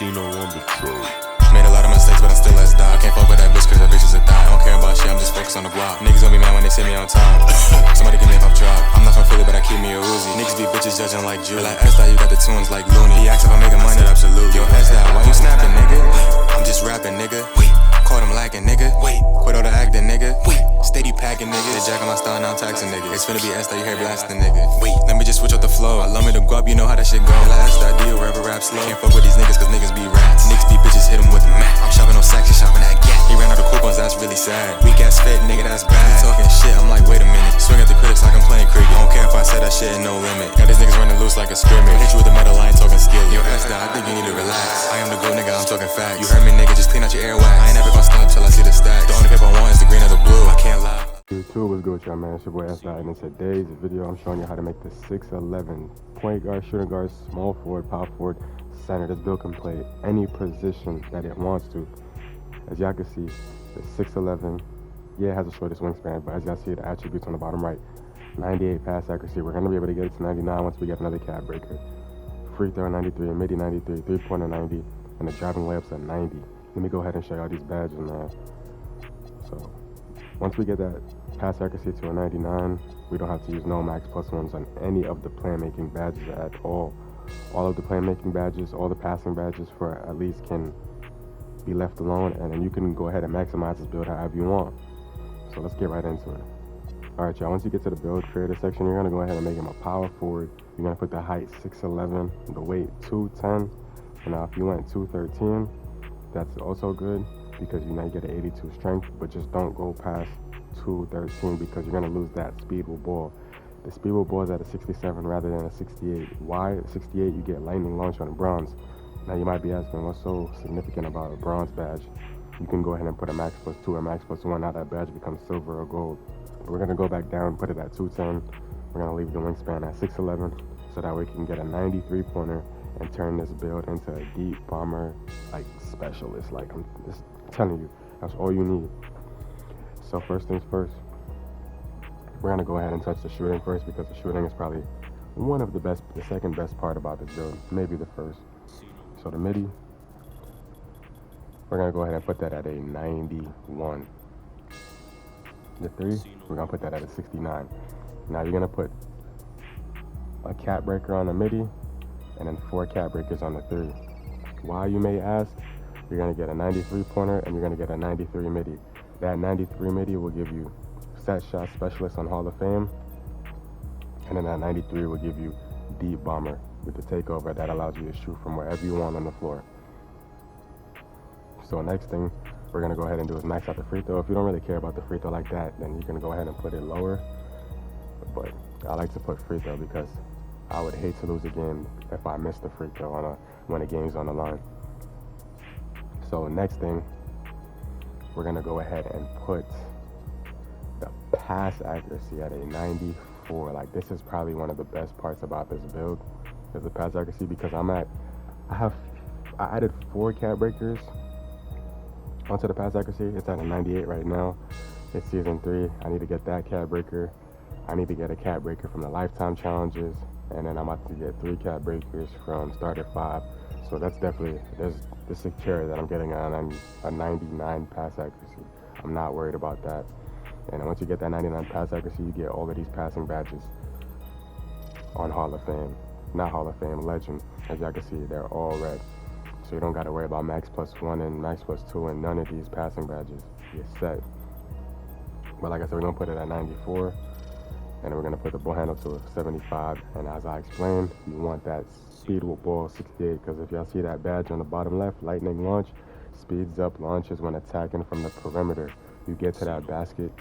Casino on the track. Made a lot of mistakes, but I still let's die. I can't fuck with that bitch cause that bitch is a thot. I don't care about shit, I'm just focused on the guap. Niggas gon' be mad when they see me on time. Somebody give me a pop drop. I'm not from Philly, but I keep me a Uzi. Niggas be bitches judging like Julie. Like S-Dot, you got the tunes like Looney. He asked if I'm making money, absolute. Yo, S-Dot, why you snapping, nigga? I'm just rapping, nigga. Caught him lacking, nigga. Quit all the acting, nigga. Steady packing, nigga. They jacking my style, now I'm taxing, nigga. It's finna be S-Dot, you hear blasting, nigga. Let me just switch up the flow. I love me to guap, you know how that shit go. Like S-Dot, do you ever rap slow? Can't fuck with these niggas cause niggas be rats. Niggas be bitches, hit them with the mat. I'm shopping on sacks, you shopping at Gap. He ran out of coupons, that's really sad. Weak ass fit, nigga, that's bad. He talking shit, I'm like, wait a minute. Swing at the critics like I'm playing cricket. I don't care if I say that shit and no limit. Got these niggas running loose like a scrimmage. Hit you with the metal, I ain't talking skill. Yo, S-Dot, I think you need to relax. I am the goat nigga, I'm talking facts. You heard me, nigga, just clean out your airwax. I ain't never gonna stop till I see the stacks. The only paper I want is the green or the blue. I can't lie. YouTube, what's good with y'all, man? It's your boy S-Dot, and in today's video, I'm showing you how to make the 6'11" point guard, shooting guard, small forward, power forward, center. This build can play any position that it wants to. As y'all can see, the 6'11", yeah, it has the shortest wingspan, but as y'all see the attributes on the bottom right, 98 pass accuracy. We're gonna be able to get it to 99 once we get another cat breaker. Free throw 93, midi 93, three-pointer 90, and the driving layups at 90. Let me go ahead and show y'all these badges, man. So once we get that pass accuracy to a 99, we don't have to use no max plus ones on any of the playmaking badges at all. All of the playmaking badges, all the passing badges for at least can be left alone, and then you can go ahead and maximize this build however you want. So let's get right into it. Alright, y'all, once you get to the build creator section, you're gonna go ahead and make him a power forward. You're gonna put the height 6'11", the weight 210. And now if you went 213, that's also good because you get an 82 strength, but just don't go past 213 because you're gonna lose that speed with ball. The speed with ball is at a 67 rather than a 68. Why? At 68 you get lightning launch on a bronze. Now you might be asking, what's so significant about a bronze badge? You can go ahead and put a max plus 2 or max plus 1. Now that badge becomes silver or gold. We're gonna go back down, put it at 210. We're gonna leave the wingspan at 6'11", so that way we can get a 93 pointer and turn this build into a deep bomber like specialist. Like I'm just telling you, that's all you need. So first things first, we're gonna go ahead and touch the shooting first because the shooting is probably one of the second best part about this build, maybe the first. So the midi, we're gonna go ahead and put that at a 91. The 3, we're gonna put that at a 69. Now you're gonna put a cat breaker on the midi and then 4 cat breakers on the 3. Why, you may ask? You're gonna get a 93 pointer and you're gonna get a 93 midi. That 93 midi will give you set shot specialist on Hall of Fame, and then that 93 will give you deep bomber with the takeover that allows you to shoot from wherever you want on the floor. So next thing we're gonna go ahead and do is max out the free throw. If you don't really care about the free throw like that, then you can go ahead and put it lower. But I like to put free throw because I would hate to lose a game if I missed the free throw when the game's on the line. So next thing, we're gonna go ahead and put the pass accuracy at a 94. Like, this is probably one of the best parts about this build is the pass accuracy because I added 4 cat breakers onto the pass accuracy. It's at a 98 right now. It's season 3. I need to get that cat breaker. I need to get a cat breaker from the lifetime challenges, and then I'm about to get 3 cat breakers from starter 5. So that's definitely, there's the security that I'm getting on a 99 pass accuracy. I'm not worried about that. And once you get that 99 pass accuracy, you get all of these passing badges on Hall of Fame. Not Hall of Fame, Legend. As y'all can see, they're all red. So you don't got to worry about max plus 1 and max plus 2 and none of these passing badges. You're set. But like I said, we're going to put it at 94. And we're going to put the ball handle to a 75. And as I explained, you want that speed with ball 68. Because if y'all see that badge on the bottom left, lightning launch, speeds up launches when attacking from the perimeter. You get to that basket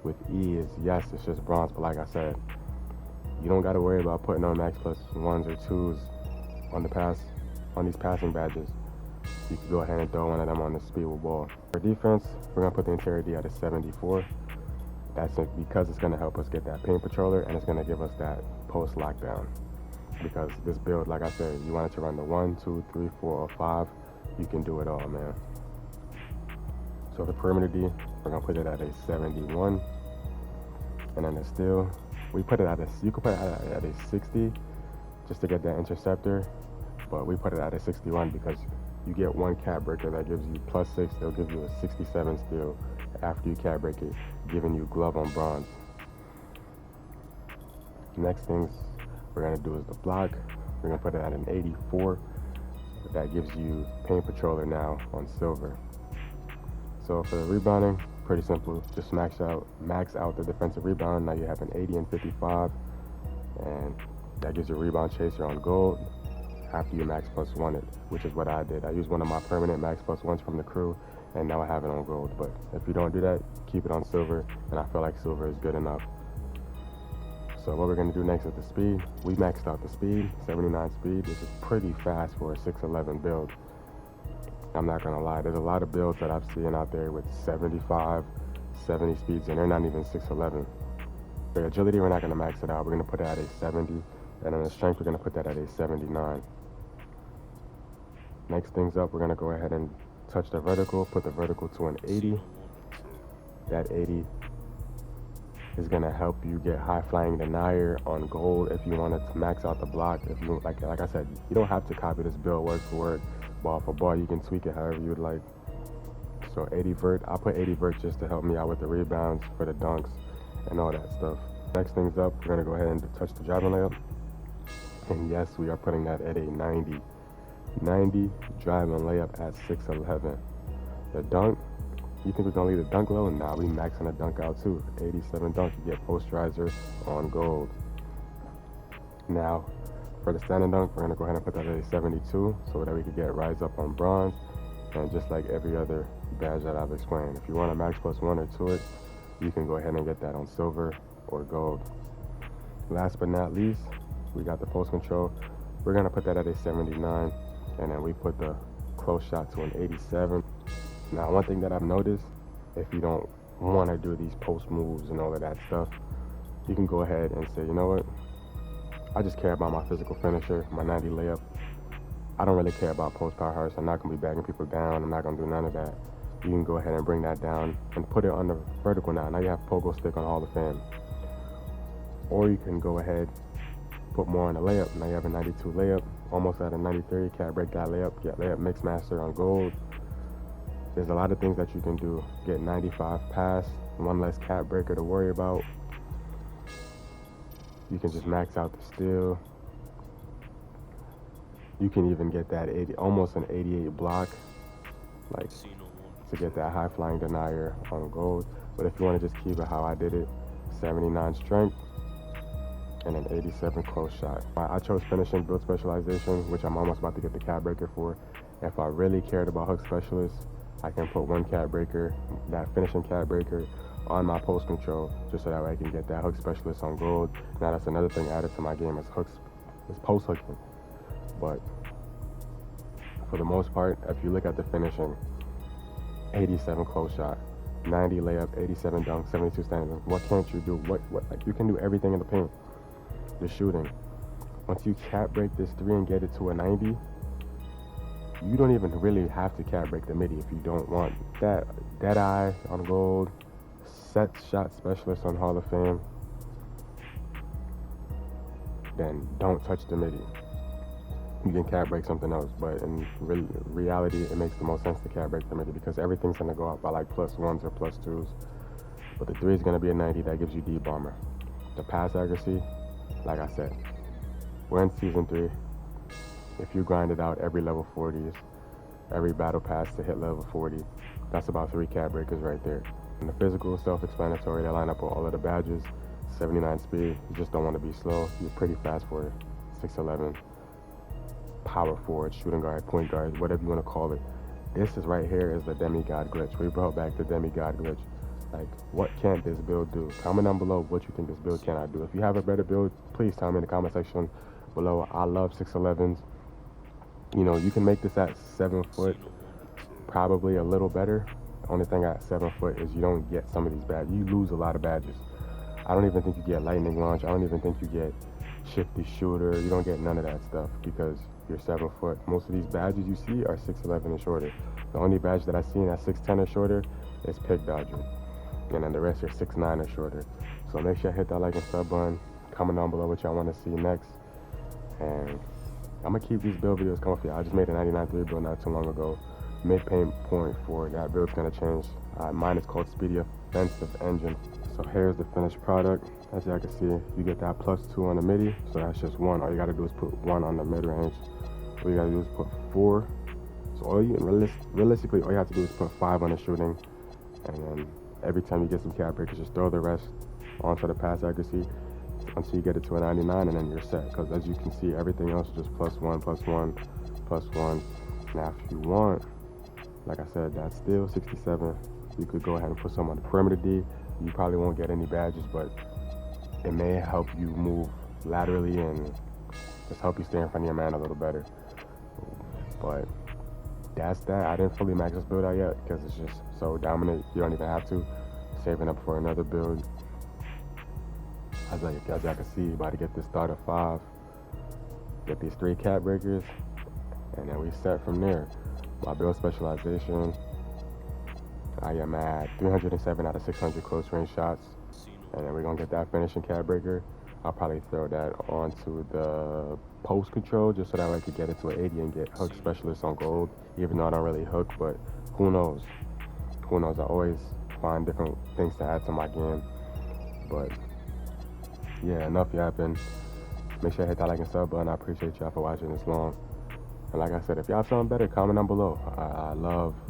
with ease. Yes, it's just bronze. But like I said, you don't got to worry about putting on max plus 1s or 2s on these passing badges. You can go ahead and throw one of them on the speed with ball. For defense, we're going to put the interior D at a 74. That's it because it's going to help us get that paint patroller and it's going to give us that post lockdown. Because this build, like I said, you want it to run the 1, 2, 3, 4, or 5. You can do it all, man. So the perimeter D, we're going to put it at a 71. And then the steal, you can put it at a 60 just to get that interceptor. But we put it at a 61 because you get one cat breaker that gives you +6. They'll give you a 67 steal after you cat break it, giving you glove on bronze. Next things we're gonna do is the block. We're gonna put it at an 84. That gives you paint patroller now on silver. So for the rebounding, pretty simple. Just max out the defensive rebound. Now you have an 80 and 55, and that gives you a rebound chaser on gold after you max +1 it, which is what I did. I used one of my permanent max +1s from the crew, and now I have it on gold. But if you don't do that, keep it on silver, and I feel like silver is good enough. So what we're going to do next is the speed. We maxed out the speed, 79 speed, which is pretty fast for a 6'11 build. I'm not going to lie, there's a lot of builds that I've seen out there with 75, 70 speeds, and they're not even 6'11. For agility, we're not going to max it out. We're going to put it at a 70, and on the strength, we're going to put that at a 79. Next things up, we're going to go ahead and touch the vertical, put the vertical to an 80. That 80 is going to help you get high flying denier on gold if you wanted to max out the block. If you like I said, you don't have to copy this build word for word, ball for ball. You can tweak it however you would like. So 80 vert, I'll put 80 vert just to help me out with the rebounds for the dunks and all that stuff. Next things up, we're going to go ahead and touch the driving layup. And yes, we are putting that at a 90. 90 driving layup at 6'11. The dunk, you think we're going to leave the dunk low? Nah, we maxing the dunk out too. 87 dunk, you get posterizer on gold. Now, for the standing dunk, we're going to go ahead and put that at a 72 so that we could get rise up on bronze. And just like every other badge that I've explained, if you want a max +1 or 2 it, you can go ahead and get that on silver or gold. Last but not least, we got the post control. We're going to put that at a 79, and then we put the close shot to an 87. Now, one thing that I've noticed, if you don't want to do these post moves and all of that stuff, you can go ahead and say, you know what, I just care about my physical finisher, my 90 layup. I don't really care about post power hearts. I'm not going to be bagging people down. I'm not going to do none of that. You can go ahead and bring that down and put it on the vertical now. Now you have pogo stick on Hall of Fame. Or you can go ahead, put more on the layup. Now you have a 92 layup, almost at a 93. Cat break that layup, get layup mix master on gold. There's a lot of things that you can do. Get 95 pass, one less cat breaker to worry about. You can just max out the steal. You can even get that 80, almost an 88 block, like to get that high flying denier on gold. But if you want to just keep it how I did it, 79 strength and an 87 close shot. I chose finishing build specialization, which I'm almost about to get the cat breaker for. If I really cared about hook specialist, I can put one cat breaker, that finishing cat breaker, on my post control, just so that way I can get that hook specialist on gold. Now that's another thing added to my game is post hooking. But for the most part, if you look at the finishing, 87 close shot, 90 layup, 87 dunk, 72 standing. What can't you do? What like you can do everything in the paint. The shooting. Once you cat break this 3 and get it to a 90, you don't even really have to cat break the midi if you don't want that. Dead eye on gold, set shot specialist on Hall of Fame. Then don't touch the midi. You can cat break something else, but in reality, it makes the most sense to cat break the midi because everything's gonna go up by like +1s or +2s. But the 3 is gonna be a 90. That gives you D bomber. The pass accuracy, like I said, we're in season 3. If you grind it out every level 40s, every battle pass to hit level 40, that's about 3 cat breakers right there. And the physical, self-explanatory, they line up with all of the badges. 79 speed, you just don't want to be slow. You're pretty fast for it. 6'11", power forward, shooting guard, point guard, whatever you want to call it. This is right here is the demigod glitch. We brought back the demigod glitch. Like, what can't this build do? Comment down below what you think this build cannot do. If you have a better build, please tell me in the comment section below. I love 6'11s. You know, you can make this at 7 foot, probably a little better. The only thing at 7 foot is you don't get some of these badges. You lose a lot of badges. I don't even think you get lightning launch. I don't even think you get shifty shooter. You don't get none of that stuff because you're 7 foot. Most of these badges you see are 6'11 and shorter. The only badge that I've seen at 6'10 or shorter is pick dodger. And then the rest are 6'9 or shorter. So make sure you hit that like and sub button. Comment down below what y'all want to see next. And I'm gonna keep these build videos coming for you. I just made a 99.3 build not too long ago. Mid pain point for that build's gonna change. Mine is called Speedy Offensive Engine. So here's the finished product. As y'all can see, you get that +2 on the midi, so that's just 1. All you gotta do is put 1 on the mid range. All you gotta do is put 4. So realistically, all you have to do is put 5 on the shooting, and then every time you get some cap breakers, just throw the rest onto the pass accuracy until you get it to a 99, and then you're set. Because as you can see, everything else is just +1, +1, +1. Now, if you want, like I said, that's still 67. You could go ahead and put some on the perimeter D. You probably won't get any badges, but it may help you move laterally and just help you stay in front of your man a little better. But that's that. I didn't fully max this build out yet because it's just so dominant. You don't even have to. Saving up for another build. As y'all can see, about to get this start of 5. Get these 3 cap breakers, and then we set from there. My build specialization, I am at 307 out of 600 close range shots, and then we're gonna get that finishing cap breaker. I'll probably throw that onto the post control just so that way I could get it to an 80 and get hook specialist on gold, even though I don't really hook, but who knows? Who knows? I always find different things to add to my game. But yeah, enough yapping. Make sure you hit that like and sub button. I appreciate y'all for watching this long. And like I said, if y'all have something better, comment down below.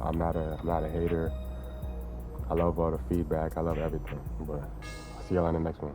I'm not a hater. I love all the feedback. I love everything. But I'll see y'all in the next one.